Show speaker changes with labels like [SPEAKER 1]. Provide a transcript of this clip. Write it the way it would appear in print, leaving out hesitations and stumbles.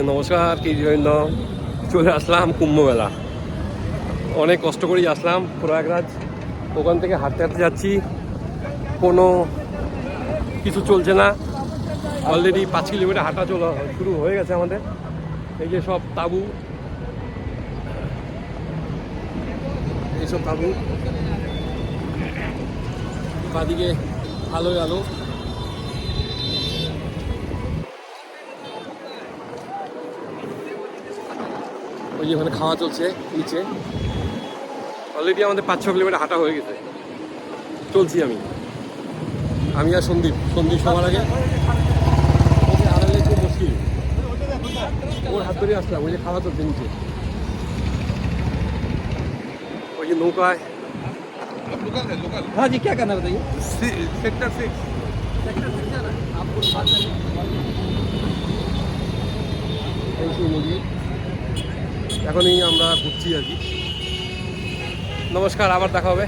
[SPEAKER 1] নমস্কার, কি জন্য চলে আসলাম কুম্ভ মেলা। অনেক কষ্ট করেই আসলাম প্রয়াগরাজ। ওখান থেকে হাঁটতে হাঁটতে যাচ্ছি, কোনো কিছু চলছে না। অলরেডি 5 কিলোমিটার হাঁটা শুরু হয়ে গেছে আমাদের। এই যে সব তাঁবু, এইসব তাঁবু, বাদিকে আলোয় আলো। ওই যে ওখানে খাওয়া চলছে নিচে। অলরেডি আমাদের 5-6 কিলোমিটার হাঁটা হয়ে গেছে। চলছি আমি আর সন্দীপ সবার আগে। ওকে হারালে খুব মুশকিল, ওর হাত ধরে আসলাম। ওই যে খাওয়া চলছে নিচে, ওই যে নৌকায়।
[SPEAKER 2] हाँ जी, क्या करना है बताइए।
[SPEAKER 3] सेक्टर 6
[SPEAKER 2] आपको
[SPEAKER 1] এই সেই নদী। এখনই আমরা ঘুরছি আর কি। নমস্কার, আবার দেখা হবে।